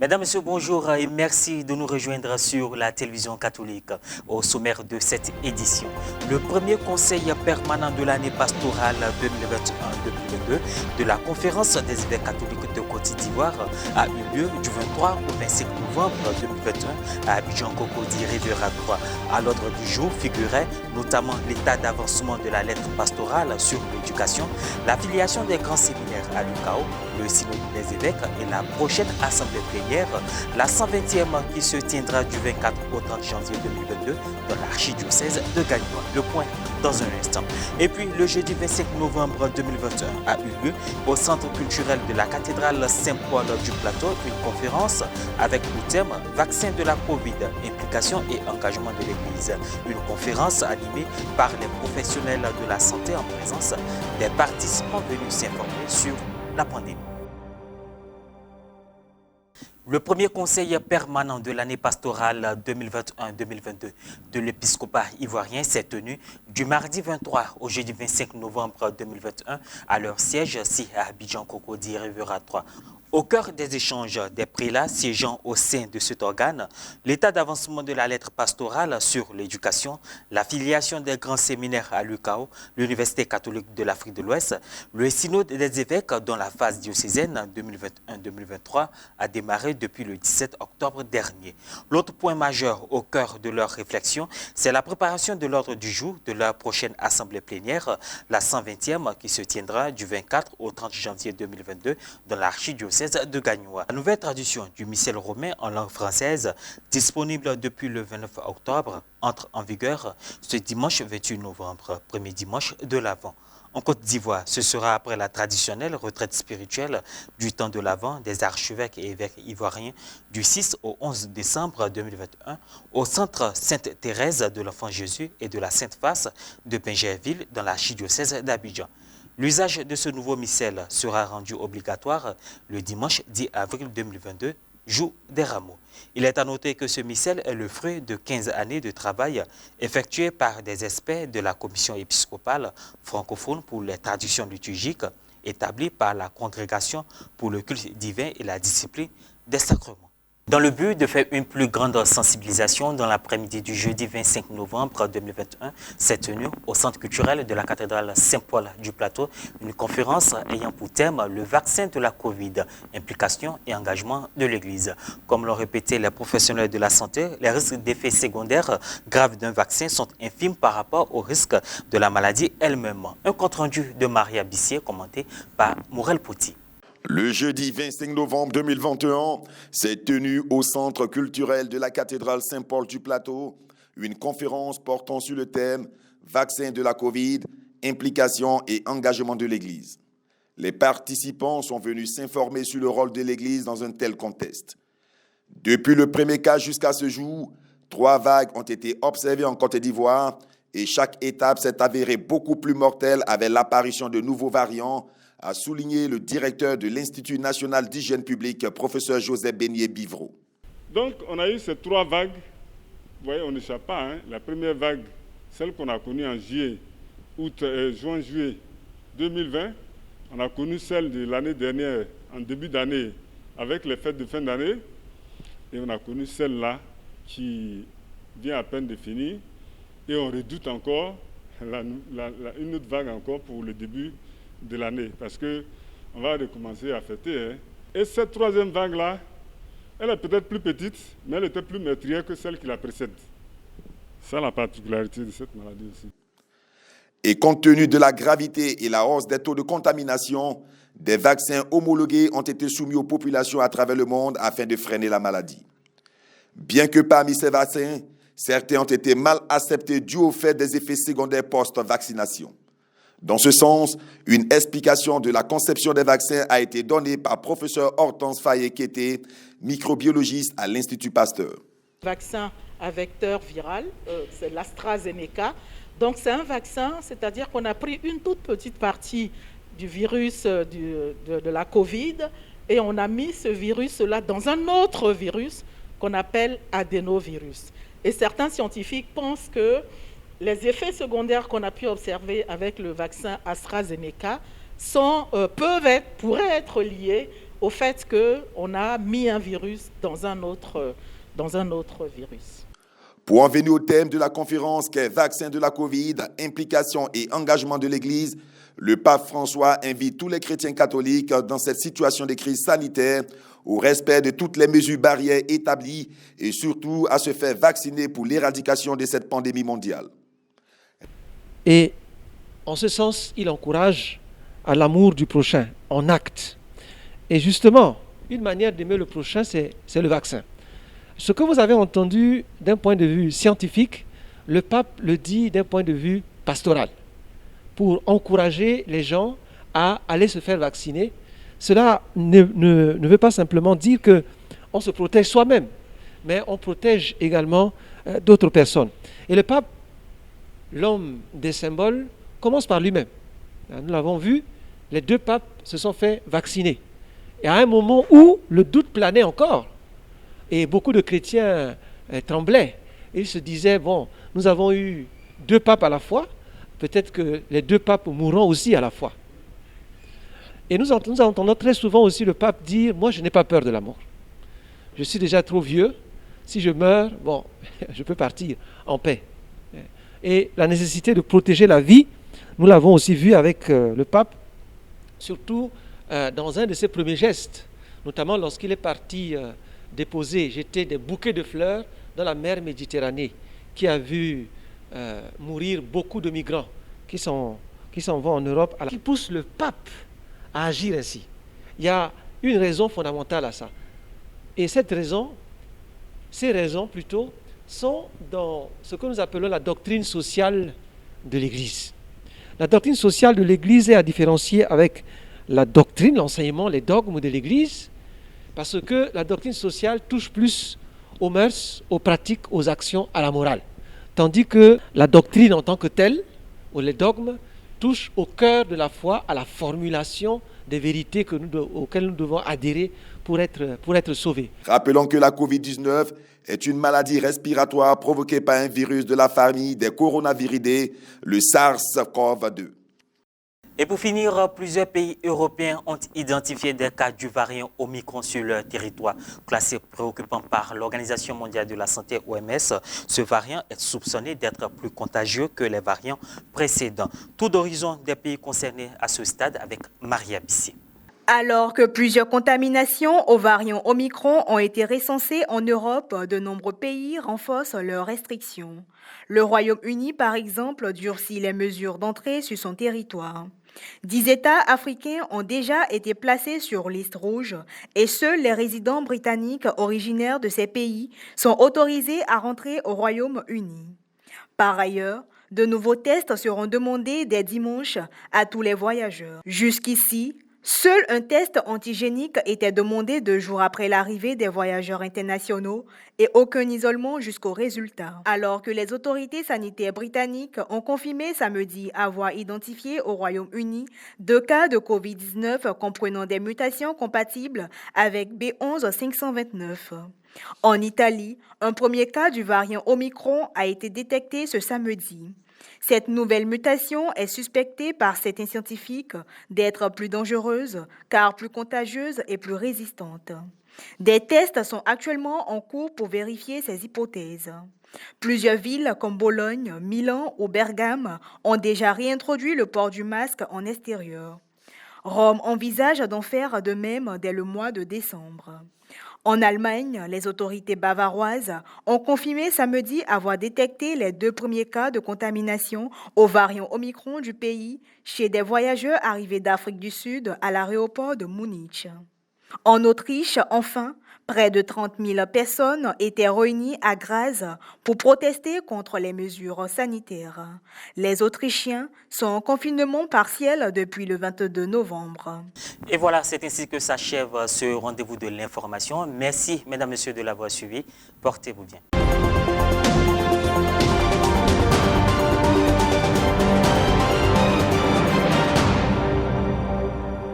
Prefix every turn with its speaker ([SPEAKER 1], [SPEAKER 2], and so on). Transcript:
[SPEAKER 1] Mesdames, Messieurs, bonjour et merci de nous rejoindre sur la télévision catholique au sommaire de cette édition. Le premier conseil permanent de l'année pastorale 2021-2022 de la conférence des évêques catholiques de Côte d'Ivoire a eu lieu du 23 au 25 novembre 2021 à Abidjan-Cocody, Riviera 3. À l'ordre du jour figurait notamment l'état d'avancement de la lettre pastorale sur l'éducation, l'affiliation des grands séminaires à l'UCAO, le synode des évêques et la prochaine assemblée plénière, la 120e qui se tiendra du 24 au 30 janvier 2022 dans l'archidiocèse de Gagnoa. Le point dans un instant. Et puis le jeudi 25 novembre 2021 a eu lieu au centre culturel de la cathédrale Saint-Paul du Plateau une conférence avec le thème Vaccin de la Covid, implication et engagement de l'Église. Une conférence animée par les professionnels de la santé en présence des participants venus s'informer sur la pandémie. Le premier conseil permanent de l'année pastorale 2021-2022 de l'épiscopat ivoirien s'est tenu du mardi 23 au jeudi 25 novembre 2021 à leur siège à Abidjan-Cocody, Riviera 3. Au cœur des échanges des prélats siégeant au sein de cet organe, l'état d'avancement de la lettre pastorale sur l'éducation, l'affiliation des grands séminaires à l'UCAO, l'Université catholique de l'Afrique de l'Ouest, le synode des évêques dont la phase diocésaine 2021-2023 a démarré depuis le 17 octobre dernier. L'autre point majeur au cœur de leur réflexion, c'est la préparation de l'ordre du jour de leur prochaine assemblée plénière, la 120e qui se tiendra du 24 au 30 janvier 2022 dans l'archidiocèse de Gagnoa. La nouvelle traduction du missel romain en langue française, disponible depuis le 29 octobre, entre en vigueur ce dimanche 28 novembre, premier dimanche de l'Avent. En Côte d'Ivoire, ce sera après la traditionnelle retraite spirituelle du temps de l'Avent des archevêques et évêques ivoiriens du 6 au 11 décembre 2021 au centre Sainte-Thérèse de l'Enfant Jésus et de la Sainte-Face de Pingerville dans l'archidiocèse d'Abidjan. L'usage de ce nouveau missel sera rendu obligatoire le dimanche 10 avril 2022, jour des rameaux. Il est à noter que ce missel est le fruit de 15 années de travail effectué par des experts de la commission épiscopale francophone pour les traditions liturgiques établie par la Congrégation pour le culte divin et la discipline des sacrements. Dans le but de faire une plus grande sensibilisation, dans l'après-midi du jeudi 25 novembre 2021, s'est tenue au centre culturel de la cathédrale Saint-Paul du Plateau une conférence ayant pour thème le vaccin de la Covid, implication et engagement de l'Église. Comme l'ont répété les professionnels de la santé, les risques d'effets secondaires graves d'un vaccin sont infimes par rapport aux risques de la maladie elle-même. Un compte-rendu de Maria Bissier commenté par Morel Poti.
[SPEAKER 2] Le jeudi 25 novembre 2021 s'est tenue au centre culturel de la cathédrale Saint-Paul du Plateau une conférence portant sur le thème « Vaccin de la Covid, implication et engagement de l'Église ». Les participants sont venus s'informer sur le rôle de l'Église dans un tel contexte. Depuis le premier cas jusqu'à ce jour, 3 vagues ont été observées en Côte d'Ivoire et chaque étape s'est avérée beaucoup plus mortelle avec l'apparition de nouveaux variants, a souligné le directeur de l'Institut national d'hygiène publique, professeur Joseph Beignet-Bivreau.
[SPEAKER 3] Donc, on a eu ces 3 vagues. Vous voyez, on n'échappe pas. La première vague, celle qu'on a connue en juin-juillet 2020. On a connu celle de l'année dernière, en début d'année, avec les fêtes de fin d'année. Et on a connu celle-là qui vient à peine de finir. Et on redoute encore une autre vague encore pour le début de l'année, parce qu'on va recommencer à fêter. Et cette 3e vague-là, elle est peut-être plus petite, mais elle était plus meurtrière que celle qui la précède. C'est la particularité de cette maladie aussi.
[SPEAKER 2] Et compte tenu de la gravité et la hausse des taux de contamination, des vaccins homologués ont été soumis aux populations à travers le monde afin de freiner la maladie. Bien que parmi ces vaccins, certains ont été mal acceptés dû au fait des effets secondaires post-vaccination. Dans ce sens, une explication de la conception des vaccins a été donnée par professeur Hortense Fayet-Kété, microbiologiste à l'Institut Pasteur.
[SPEAKER 4] Vaccin à vecteur viral, c'est l'AstraZeneca. Donc c'est un vaccin, c'est-à-dire qu'on a pris une toute petite partie du virus de la Covid et on a mis ce virus-là dans un autre virus qu'on appelle adénovirus. Et certains scientifiques pensent que les effets secondaires qu'on a pu observer avec le vaccin AstraZeneca pourraient être liés au fait qu'on a mis un virus dans un autre virus.
[SPEAKER 2] Pour en venir au thème de la conférence qu'est vaccin de la Covid, implication et engagement de l'Église, le pape François invite tous les chrétiens catholiques dans cette situation de crise sanitaire au respect de toutes les mesures barrières établies et surtout à se faire vacciner pour l'éradication de cette pandémie mondiale.
[SPEAKER 5] Et en ce sens, il encourage à l'amour du prochain en acte. Et justement, une manière d'aimer le prochain, c'est le vaccin. Ce que vous avez entendu d'un point de vue scientifique, le pape le dit d'un point de vue pastoral, pour encourager les gens à aller se faire vacciner. Cela ne veut pas simplement dire qu'on se protège soi-même, mais on protège également d'autres personnes. Et le pape, l'homme des symboles, commence par lui-même. Nous l'avons vu, les deux papes se sont fait vacciner. Et à un moment où le doute planait encore, et beaucoup de chrétiens tremblaient. Ils se disaient, bon, nous avons eu deux papes à la fois, peut-être que les deux papes mourront aussi à la fois. Et nous entendons très souvent aussi le pape dire, moi je n'ai pas peur de la mort. Je suis déjà trop vieux, si je meurs, bon, je peux partir en paix. Et la nécessité de protéger la vie, nous l'avons aussi vu avec le pape, surtout dans un de ses premiers gestes, notamment lorsqu'il est parti jeter des bouquets de fleurs dans la mer Méditerranée, qui a vu mourir beaucoup de migrants qui s'en vont en Europe, qui pousse le pape à agir ainsi. Il y a une raison fondamentale à ça. Et ces raisons plutôt, sont dans ce que nous appelons la doctrine sociale de l'Église. La doctrine sociale de l'Église est à différencier avec la doctrine, l'enseignement, les dogmes de l'Église, parce que la doctrine sociale touche plus aux mœurs, aux pratiques, aux actions, à la morale. Tandis que la doctrine en tant que telle, ou les dogmes, touchent au cœur de la foi, à la formulation des vérités auxquelles nous devons adhérer pour être sauvés.
[SPEAKER 2] Rappelons que la Covid-19 est une maladie respiratoire provoquée par un virus de la famille des coronaviridés, le SARS-CoV-2.
[SPEAKER 1] Et pour finir, plusieurs pays européens ont identifié des cas du variant Omicron sur leur territoire. Classé préoccupant par l'Organisation mondiale de la santé OMS, ce variant est soupçonné d'être plus contagieux que les variants précédents. Tour d'horizon des pays concernés à ce stade avec Maria Bissé.
[SPEAKER 6] Alors que plusieurs contaminations au variant Omicron ont été recensées en Europe, de nombreux pays renforcent leurs restrictions. Le Royaume-Uni, par exemple, durcit les mesures d'entrée sur son territoire. 10 États africains ont déjà été placés sur liste rouge et seuls les résidents britanniques originaires de ces pays sont autorisés à rentrer au Royaume-Uni. Par ailleurs, de nouveaux tests seront demandés dès dimanche à tous les voyageurs. Jusqu'ici, seul un test antigénique était demandé 2 jours après l'arrivée des voyageurs internationaux et aucun isolement jusqu'au résultat. Alors que les autorités sanitaires britanniques ont confirmé samedi avoir identifié au Royaume-Uni 2 cas de Covid-19 comprenant des mutations compatibles avec B11-529. En Italie, un premier cas du variant Omicron a été détecté ce samedi. Cette nouvelle mutation est suspectée par certains scientifiques d'être plus dangereuse, car plus contagieuse et plus résistante. Des tests sont actuellement en cours pour vérifier ces hypothèses. Plusieurs villes comme Bologne, Milan ou Bergame ont déjà réintroduit le port du masque en extérieur. Rome envisage d'en faire de même dès le mois de décembre. En Allemagne, les autorités bavaroises ont confirmé samedi avoir détecté les 2 premiers cas de contamination au variant Omicron du pays chez des voyageurs arrivés d'Afrique du Sud à l'aéroport de Munich. En Autriche, enfin, près de 30 000 personnes étaient réunies à Graz pour protester contre les mesures sanitaires. Les Autrichiens sont en confinement partiel depuis le 22 novembre.
[SPEAKER 1] Et voilà, c'est ainsi que s'achève ce rendez-vous de l'information. Merci, mesdames, messieurs, de l'avoir suivi. Portez-vous bien.